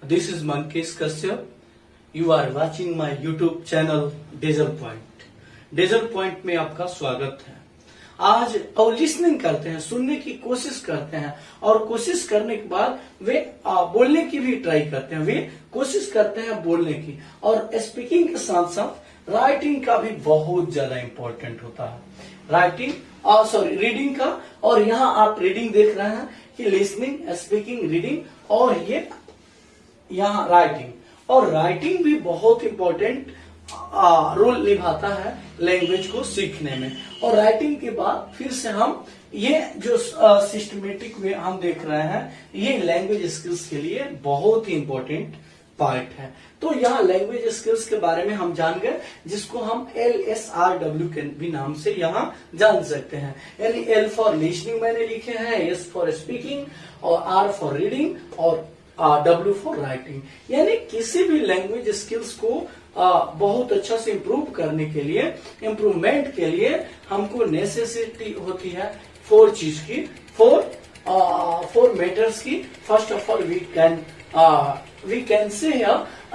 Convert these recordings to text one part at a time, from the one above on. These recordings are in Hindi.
This is Mankesh Kashyap. You are watching my YouTube channel dazzle point. Dazzle point में आपका स्वागत है. आज और लिसनिंग करते हैं, सुनने की कोशिश करते हैं और कोशिश करने के बाद वे बोलने की भी ट्राई करते हैं. वे कोशिश करते हैं बोलने की और स्पीकिंग के साथ साथ राइटिंग का भी बहुत ज्यादा इम्पोर्टेंट होता है. राइटिंग रीडिंग का. और यहाँ आप रीडिंग देख रहे हैं कि लिसनिंग, स्पीकिंग, रीडिंग और ये यहाँ राइटिंग. और राइटिंग भी बहुत इम्पोर्टेंट रोल निभाता है लैंग्वेज को सीखने में. और राइटिंग के बाद फिर से हम ये जो सिस्टमेटिक वे हम देख रहे हैं, ये लैंग्वेज स्किल्स के लिए बहुत ही इम्पोर्टेंट पार्ट है. तो यहाँ लैंग्वेज स्किल्स के बारे में हम जान गए, जिसको हम LSRW के भी नाम से यहाँ जान सकते हैं. यानी L फॉर लिसनिंग मैंने लिखे हैं, S फॉर स्पीकिंग और R फॉर रीडिंग और W फॉर राइटिंग. यानी किसी भी लैंग्वेज स्किल्स को बहुत अच्छा से इम्प्रूव करने के लिए, इम्प्रूवमेंट के लिए हमको नेसेसिटी होती है 4 चीज की, 4 मैटर्स की. First of all we can say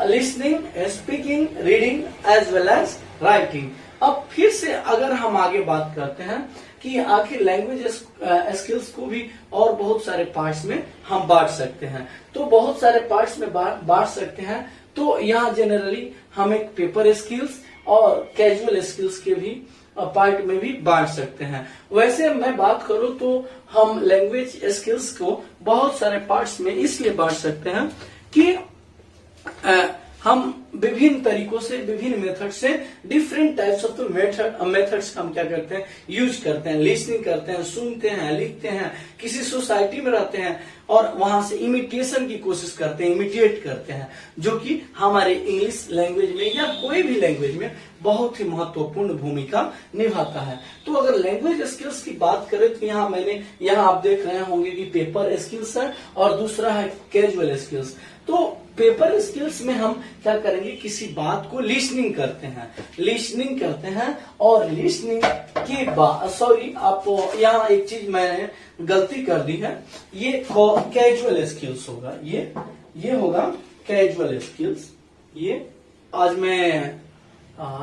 listening, speaking, reading as well as writing. अब फिर से अगर हम आगे बात करते हैं कि आखिर लैंग्वेज स्किल्स को भी और बहुत सारे पार्ट्स में हम बांट सकते हैं. तो बहुत सारे पार्ट्स में बांट सकते हैं. तो यहाँ जनरली हम एक पेपर स्किल्स और कैजुअल स्किल्स के भी पार्ट में भी बांट सकते हैं. वैसे मैं बात करूं तो हम लैंग्वेज स्किल्स को बहुत सारे पार्ट्स में इसलिए बांट सकते हैं कि हम विभिन्न तरीकों से, विभिन्न मेथड से, डिफरेंट टाइप्स ऑफ मेथड्स हम क्या करते हैं, यूज करते हैं. लिसनिंग करते हैं, सुनते हैं, लिखते हैं, किसी सोसाइटी में रहते हैं और वहां से इमिटेशन की कोशिश करते हैं, इमिटेट करते हैं, जो कि हमारे इंग्लिश लैंग्वेज में या कोई भी लैंग्वेज में बहुत ही महत्वपूर्ण भूमिका निभाता है. तो अगर लैंग्वेज स्किल्स की बात करें तो यहाँ आप देख रहे होंगे कि पेपर स्किल्स है और दूसरा है कैजुअल स्किल्स. तो पेपर स्किल्स में हम क्या करेंगे, किसी बात को लिसनिंग करते हैं और लिसनिंग की बात, सॉरी आप यहाँ एक चीज मैंने गलती कर दी है, ये कैजुअल स्किल्स होगा. ये होगा कैजुअल स्किल्स. ये आज मैं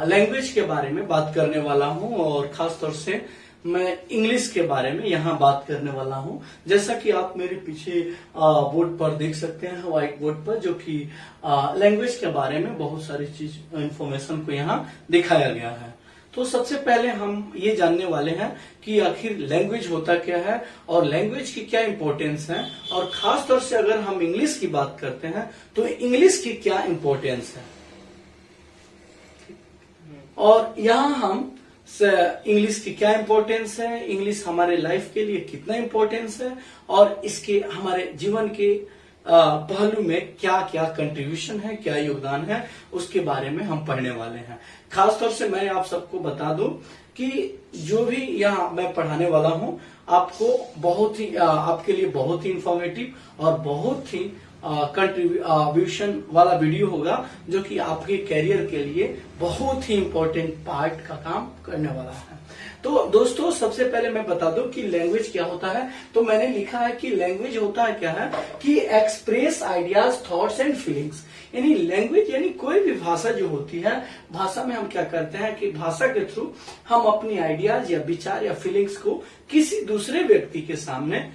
लैंग्वेज के बारे में बात करने वाला हूँ और खास तौर से मैं इंग्लिश के बारे में यहाँ बात करने वाला हूँ. जैसा कि आप मेरे पीछे बोर्ड पर देख सकते हैं, व्हाइट बोर्ड पर, जो कि लैंग्वेज के बारे में बहुत सारी चीज इंफॉर्मेशन को यहाँ दिखाया गया है. तो सबसे पहले हम ये जानने वाले हैं कि आखिर लैंग्वेज होता क्या है और लैंग्वेज की क्या इंपॉर्टेंस है, और खास तौर से अगर हम इंग्लिश की बात करते हैं तो इंग्लिश की क्या इंपॉर्टेंस है. और यहाँ हम इंग्लिश की क्या इंपॉर्टेंस है, इंग्लिश हमारे लाइफ के लिए कितना इंपॉर्टेंस है और इसके हमारे जीवन के पहलू में क्या क्या कंट्रीब्यूशन है, क्या योगदान है, उसके बारे में हम पढ़ने वाले हैं. खास तौर से मैं आप सबको बता दूं कि जो भी यहाँ मैं पढ़ाने वाला हूँ आपको आपके लिए बहुत ही इंफॉर्मेटिव और बहुत ही कंट्रीब्यूशन वाला वीडियो होगा, जो कि आपके करियर के लिए बहुत ही इम्पोर्टेंट पार्ट का काम करने वाला है. तो दोस्तों सबसे पहले मैं बता दूं कि लैंग्वेज क्या होता है. तो मैंने लिखा है कि लैंग्वेज होता है क्या है कि express ideas, thoughts and feelings. यानी लैंग्वेज यानी कोई भी भाषा जो होती है, भाषा में हम क्या करते हैं कि भाषा के थ्रू हम अपनी आइडियाज या विचार या फीलिंग्स को किसी दूसरे व्यक्ति के सामने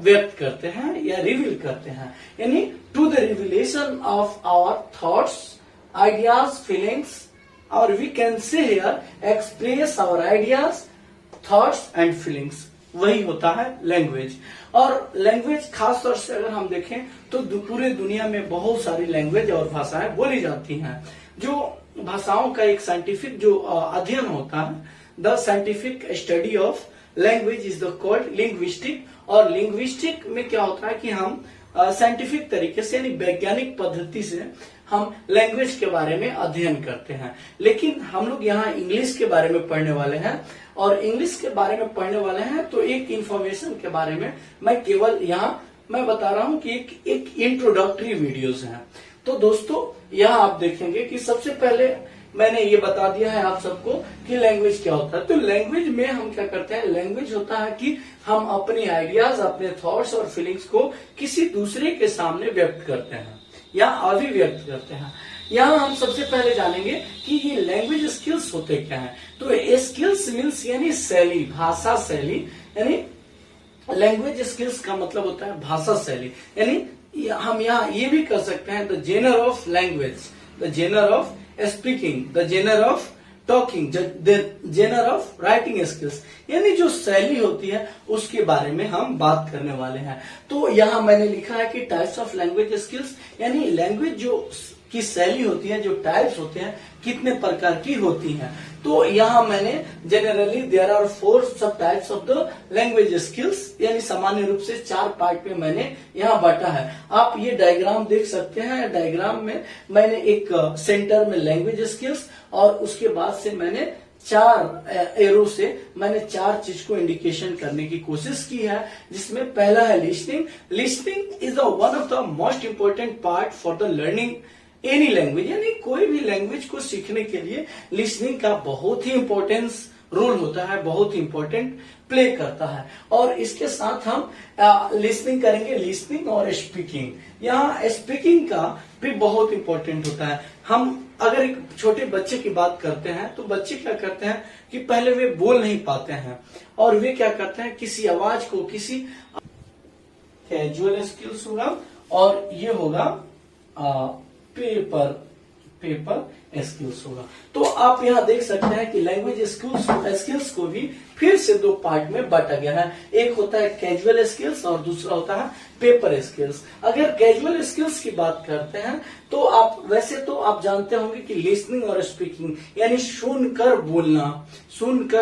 व्यक्त करते हैं या रिवील करते हैं. यानी to the revelation of our thoughts, ideas, feelings, और we can say here express our ideas, thoughts and feelings. वही होता है लैंग्वेज. और लैंग्वेज खास तौर से अगर हम देखें तो पूरे दुनिया में बहुत सारी लैंग्वेज और भाषाएं बोली जाती हैं. जो भाषाओं का एक साइंटिफिक जो अध्ययन होता है, the scientific study of language is the called linguistic. और लिंग्विस्टिक में क्या होता है कि हम साइंटिफिक तरीके से यानी वैज्ञानिक पद्धति से हम लैंग्वेज के बारे में अध्ययन करते हैं. लेकिन हम लोग यहाँ इंग्लिश के बारे में पढ़ने वाले हैं. और इंग्लिश के बारे में पढ़ने वाले हैं तो एक इंफॉर्मेशन के बारे में मैं केवल यहाँ मैं बता रहा हूँ कि एक इंट्रोडक्टरी वीडियोज हैं. तो दोस्तों यहाँ आप देखेंगे कि सबसे पहले मैंने ये बता दिया है आप सबको कि लैंग्वेज क्या होता है. तो लैंग्वेज में हम क्या करते हैं, लैंग्वेज होता है कि हम अपने आइडियाज, अपने थॉट्स और फीलिंग्स को किसी दूसरे के सामने व्यक्त करते हैं. या अभिव्यक्त करते हैं। यहाँ हम सबसे पहले जानेंगे कि ये लैंग्वेज स्किल्स होते क्या हैं। तो स्किल्स मीन्स यानी शैली, भाषा शैली, यानी लैंग्वेज स्किल्स का मतलब होता है भाषा शैली। यानी हम यहाँ ये भी कर सकते हैं the genre of language, the genre of speaking, the genre of talking, the genre of writing skills, यानी जो शैली होती है उसके बारे में हम बात करने वाले हैं। तो यहाँ मैंने लिखा है कि टाइप्स ऑफ लैंग्वेज स्किल्स, यानी लैंग्वेज जो की शैली होती है, जो टाइप्स होते हैं, कितने प्रकार की होती हैं। तो यहाँ मैंने जनरली देयर आर 4 सब types of the language skills, यानी सामान्य रूप से 4 पार्ट में मैंने यहाँ बांटा है। आप ये डायग्राम देख सकते हैं। डायग्राम में मैंने एक सेंटर में लैंग्वेज स्किल्स और उसके बाद से मैंने 4 एरो से मैंने 4 चीज को इंडिकेशन करने की कोशिश की है, जिसमें पहला है listening. Listening is the one of the most important part for the learning any language, यानी कोई भी लैंग्वेज को सीखने के लिए लिसनिंग का बहुत ही इंपॉर्टेंस रोल होता है, बहुत ही इंपॉर्टेंट प्ले करता है। और इसके साथ हम लिसनिंग करेंगे, लिसनिंग और स्पीकिंग। यहाँ स्पीकिंग का भी बहुत इंपॉर्टेंट होता है। हम अगर एक छोटे बच्चे की बात करते हैं तो बच्चे क्या करते हैं कि पहले वे बोल नहीं पाते हैं और वे क्या करते हैं, किसी आवाज को, किसी कैजुअल स्किल्स होगा और ये होगा पेपर स्किल्स होगा। तो आप यहाँ देख सकते हैं कि लैंग्वेज स्किल्स को भी फिर से 2 पार्ट में बांटा गया है। एक होता है कैजुअल स्किल्स और दूसरा होता है पेपर स्किल्स। अगर कैजुअल स्किल्स की बात करते हैं तो वैसे तो आप जानते होंगे कि लिसनिंग और स्पीकिंग, यानी सुनकर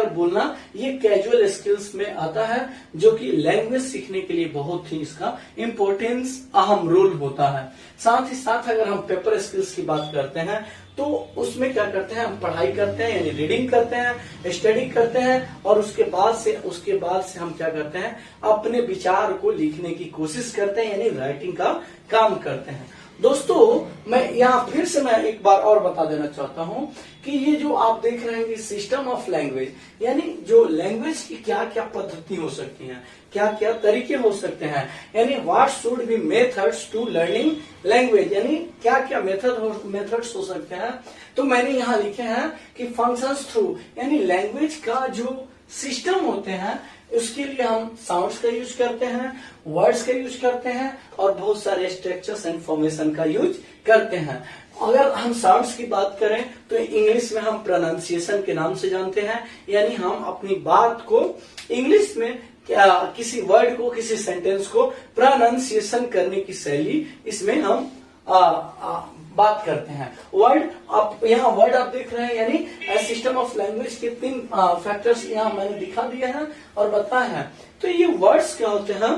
बोलना ये कैजुअल स्किल्स में आता है, जो कि लैंग्वेज सीखने के लिए बहुत ही इसका इम्पोर्टेंस, अहम रोल होता है। साथ ही साथ अगर हम पेपर स्किल्स की बात करते हैं तो उसमें क्या करते हैं, हम पढ़ाई करते हैं, यानी रीडिंग करते हैं, स्टडी करते हैं और उसके बाद से हम क्या करते हैं, अपने विचार को लिखने की कोशिश करते हैं, यानी राइटिंग का काम करते हैं। दोस्तों मैं यहाँ फिर से मैं एक बार और बता देना चाहता हूँ कि ये जो आप देख रहे हैं कि सिस्टम ऑफ लैंग्वेज, यानी जो लैंग्वेज की क्या क्या पद्धति हो सकती हैं, क्या क्या तरीके हो सकते हैं, यानी what should be methods to learning language, यानी क्या क्या मेथड्स हो सकते हैं। तो मैंने यहाँ लिखे हैं कि फंक्शंस थ्रू, यानी लैंग्वेज का जो सिस्टम होते हैं उसके लिए हम साउंड्स का यूज करते हैं, वर्ड्स का यूज करते हैं और बहुत सारे स्ट्रक्चर्स एंड फॉर्मेशन का यूज करते हैं। अगर हम साउंड्स की बात करें तो इंग्लिश में हम प्रोनाउंसिएशन के नाम से जानते हैं, यानी हम अपनी बात को इंग्लिश में किसी वर्ड को, किसी सेंटेंस को प्रोनाउंसिएशन करने की शैली, इसमें हम बात करते हैं। यहाँ वर्ड आप देख रहे हैं, यानी सिस्टम ऑफ लैंग्वेज के 3 फैक्टर्स यहाँ मैंने दिखा दिए हैं और बताए हैं। तो ये वर्ड्स क्या होते हैं,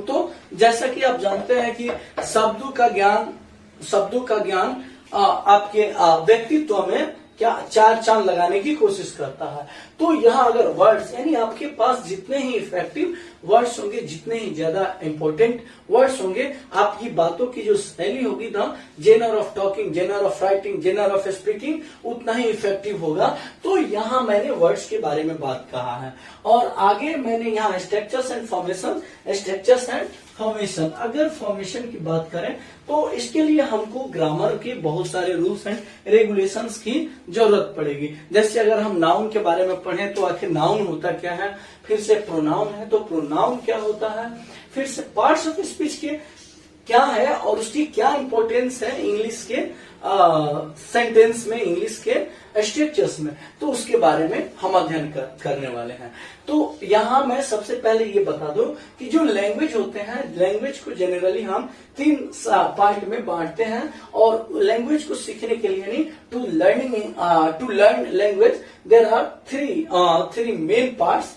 तो जैसा कि आप जानते हैं कि शब्दों का ज्ञान आपके व्यक्तित्व में क्या 4 चांद लगाने की कोशिश करता है। तो यहाँ अगर वर्ड्स, यानी आपके पास जितने ही इफेक्टिव वर्ड्स होंगे, जितने ही ज्यादा इंपॉर्टेंट वर्ड्स होंगे, आपकी बातों की जो शैली होगी ना, genre of talking, genre of writing, genre of speaking, उतना ही इफेक्टिव होगा। तो यहाँ मैंने वर्ड्स के बारे में बात कहा है और आगे मैंने यहाँ स्ट्रक्चर्स एंड फॉर्मेशन, अगर फॉर्मेशन की बात करें तो इसके लिए हमको ग्रामर के बहुत सारे रूल्स एंड रेगुलेशंस की जरूरत पड़ेगी। जैसे अगर हम नाउन के बारे में पढ़ें तो आखिर नाउन होता क्या है, फिर से प्रोनाउन है तो प्रोनाउन क्या होता है, फिर से पार्ट्स ऑफ स्पीच के क्या है और उसकी क्या इंपॉर्टेंस है इंग्लिश के सेंटेंस में, इंग्लिश के स्ट्रक्चर्स में, तो उसके बारे में हम अध्ययन करने वाले हैं। तो यहाँ मैं सबसे पहले ये बता दूं कि जो लैंग्वेज होते हैं, लैंग्वेज को जनरली हम 3 पार्ट में बांटते हैं और लैंग्वेज को सीखने के लिए, यानी to learn language there are 3 main parts.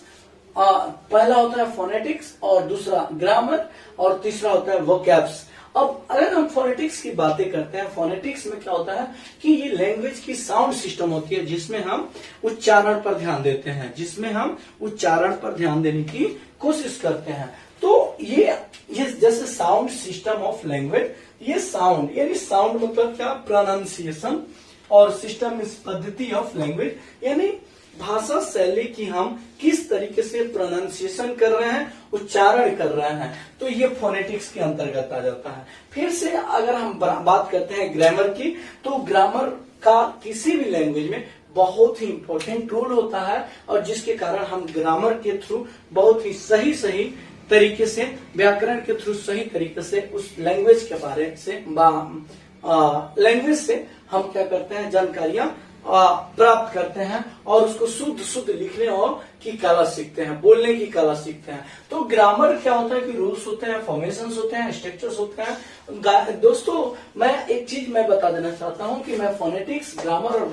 पहला होता है फोनेटिक्स और दूसरा ग्रामर और तीसरा होता है वोकैब्स। अब अगर हम फोनेटिक्स की बातें करते हैं, फोनेटिक्स में क्या होता है कि ये लैंग्वेज की साउंड सिस्टम होती है, जिसमें हम उच्चारण पर ध्यान देने की कोशिश करते हैं। तो ये जैसे साउंड सिस्टम ऑफ लैंग्वेज, ये साउंड, यानी साउंड मतलब क्या, प्रोनाउंसिएशन, और सिस्टम इज पद्धति ऑफ लैंग्वेज, यानी भाषा शैली की हम किस तरीके से प्रोनाउंसिएशन कर रहे हैं, उच्चारण कर रहे हैं, तो ये फोनेटिक्स के अंतर्गत आ जाता है। फिर से अगर हम बात करते हैं ग्रामर की, तो ग्रामर का किसी भी लैंग्वेज में बहुत ही इंपॉर्टेंट रोल होता है, और जिसके कारण हम ग्रामर के थ्रू बहुत ही सही तरीके से, व्याकरण के थ्रू सही तरीके से उस लैंग्वेज के बारे से लैंग्वेज से हम क्या करते हैं, जानकारियां प्राप्त करते हैं, और उसको शुद्ध लिखने और की कला सीखते हैं, बोलने की कला सीखते हैं। तो ग्रामर क्या होता है कि रूल्स होते हैं, फॉर्मेशंस होते हैं, स्ट्रक्चर्स होते हैं। दोस्तों मैं एक चीज मैं बता देना चाहता हूं कि मैं फोनेटिक्स, ग्रामर और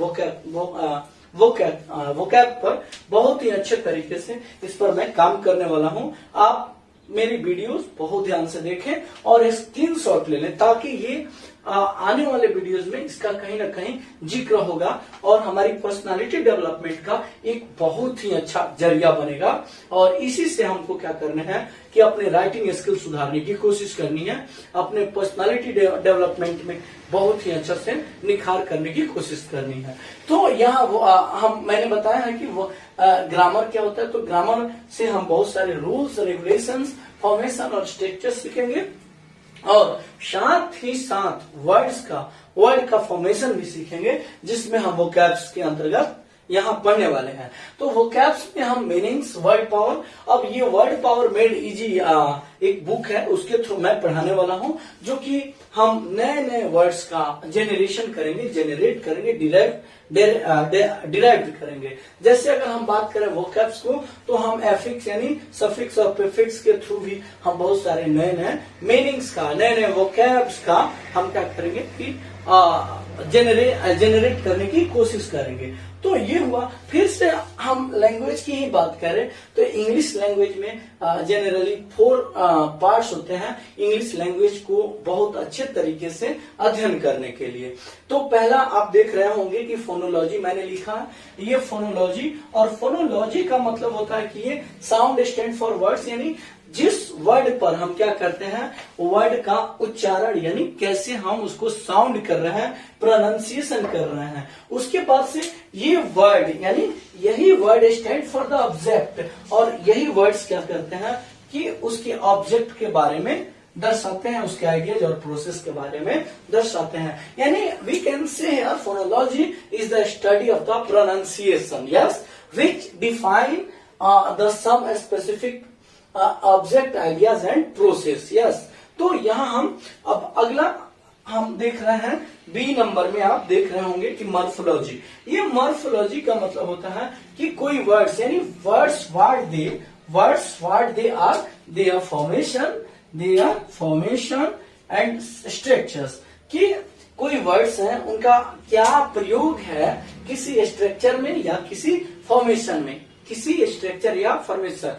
वोकैब पर बहुत ही अच्छे तरीके से इस पर मैं काम करने वाला हूं। आप मेरी वीडियोस बहुत ध्यान से देखें और स्क्रीनशॉट ले लें, ताकि ये आने वाले वीडियोस में इसका कहीं ना कहीं जिक्र होगा और हमारी पर्सनालिटी डेवलपमेंट का एक बहुत ही अच्छा जरिया बनेगा। और इसी से हमको क्या करना है कि अपने राइटिंग स्किल सुधारने की कोशिश करनी है, अपने पर्सनालिटी डेवलपमेंट में बहुत ही अच्छा से निखार करने की कोशिश करनी है। तो यहाँ मैंने बताया है कि वो ग्रामर क्या होता है। तो ग्रामर से हम बहुत सारे रूल्स, रेगुलेशंस, फॉर्मेशन और स्ट्रक्चर सीखेंगे, और साथ ही साथ वर्ड का फॉर्मेशन भी सीखेंगे, जिसमें हम वोकैब्स के अंतर्गत यहाँ पढ़ने वाले हैं। तो वोकैब्स में हम मीनिंग्स, वर्ड पावर, अब ये वर्ड पावर मेड इजी एक बुक है, उसके थ्रू मैं पढ़ाने वाला हूँ, जो कि हम नए वर्ड्स का जनरेट करेंगे, डिराइव करेंगे। जैसे अगर हम बात करें वोकैब्स को, तो हम एफिक्स यानी सफिक्स और प्रीफिक्स के थ्रू भी हम बहुत सारे नए मीनिंग्स का, नए वोकैब्स का हम क्या करेंगे कि जनरेट करने की कोशिश करेंगे। तो ये हुआ। फिर से हम लैंग्वेज की ही बात करें तो इंग्लिश लैंग्वेज में जनरली 4 पार्ट्स होते हैं इंग्लिश लैंग्वेज को बहुत अच्छे तरीके से अध्ययन करने के लिए। तो पहला आप देख रहे होंगे कि फोनोलॉजी मैंने लिखा है, ये फोनोलॉजी, और फोनोलॉजी का मतलब होता है कि ये साउंड स्टैंड फॉर वर्ड्स, यानी जिस वर्ड पर हम क्या करते हैं, वर्ड का उच्चारण, यानी कैसे हम उसको साउंड कर रहे हैं, प्रोनाउंसिएशन कर रहे हैं। उसके बाद से ये वर्ड, यानी यही word stand for the object, और यही वर्ड्स क्या करते हैं कि उसके ऑब्जेक्ट के बारे में दर्शाते हैं, उसके आइडियाज और प्रोसेस के बारे में दर्शाते हैं। यानी we can say phonology is the study of the pronunciation, yes, which define the some specific object, ideas and process, yes. तो यहाँ हम अब अगला हम देख रहे हैं बी नंबर में, आप देख रहे होंगे कि मॉर्फोलॉजी। ये मॉर्फोलॉजी का मतलब होता है कि कोई वर्ड्स, यानी words what they are formation and structures, कि कोई वर्ड्स हैं उनका क्या प्रयोग है किसी स्ट्रक्चर में या किसी फॉर्मेशन में, किसी स्ट्रक्चर या फॉर्मेशन।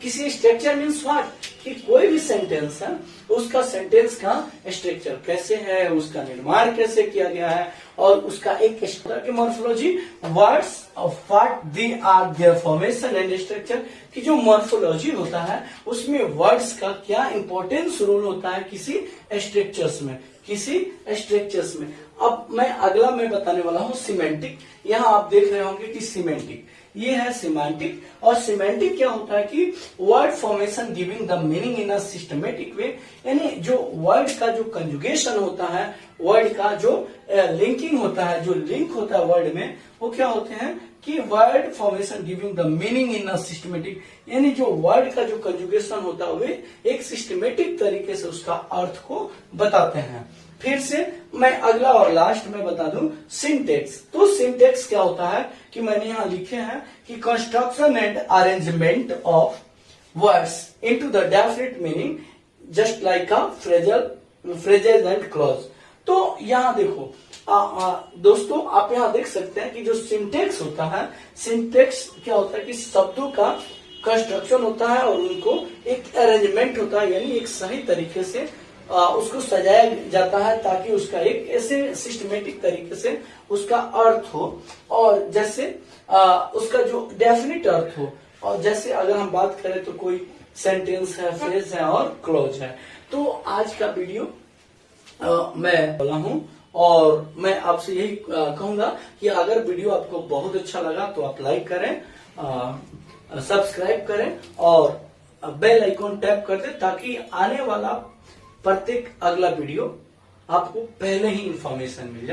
किसी स्ट्रक्चर मीन्स व्हाट, कि कोई भी सेंटेंस है उसका सेंटेंस का स्ट्रक्चर कैसे है, उसका निर्माण कैसे किया गया है, और उसका एक की morphology, words of what they are their formation and structure, कि जो मॉर्फोलॉजी होता है उसमें वर्ड्स का क्या इंपॉर्टेंस रोल होता है किसी स्ट्रक्चर्स में, अब मैं अगला मैं बताने वाला हूँ सिमेंटिक। यहाँ आप देख रहे होंगे कि सिमेंटिक, ये है सिमेंटिक। और सिमेंटिक क्या होता है कि word formation giving the meaning in a systematic way, यानी जो वर्ड का जो कंजुगेशन होता है, वर्ड का जो लिंकिंग होता है, जो लिंक होता है वर्ड में, वो क्या होते हैं कि word formation giving the meaning in a systematic, यानी जो वर्ड का जो कंजुगेशन होता है वे एक सिस्टमेटिक तरीके से उसका अर्थ को बताते हैं। फिर से मैं अगला और लास्ट में बता दूं सिंटेक्स। तो सिंटेक्स क्या होता है कि मैंने यहाँ लिखे हैं कि construction and arrangement of words into the definite meaning just like a phrases and clause. तो यहाँ देखो दोस्तों, आप यहाँ देख सकते हैं कि जो सिंटेक्स होता है, सिंटेक्स क्या होता है कि शब्दों का कंस्ट्रक्शन होता है और उनको एक अरेंजमेंट होता है, यानी एक सही तरीके से उसको सजाया जाता है ताकि उसका एक ऐसे सिस्टमेटिक तरीके से उसका अर्थ हो, और जैसे उसका जो डेफिनेट अर्थ हो। और जैसे अगर हम बात करें तो कोई सेंटेंस है, फ्रेज है और क्लोज है। तो आज का वीडियो मैं बोला हूँ और मैं आपसे यही कहूंगा कि अगर वीडियो आपको बहुत अच्छा लगा तो आप लाइक करें, सब्सक्राइब करें और बेल आइकॉन टैप कर दें, ताकि आने वाला प्रत्येक अगला वीडियो आपको पहले ही इंफॉर्मेशन मिल जाए।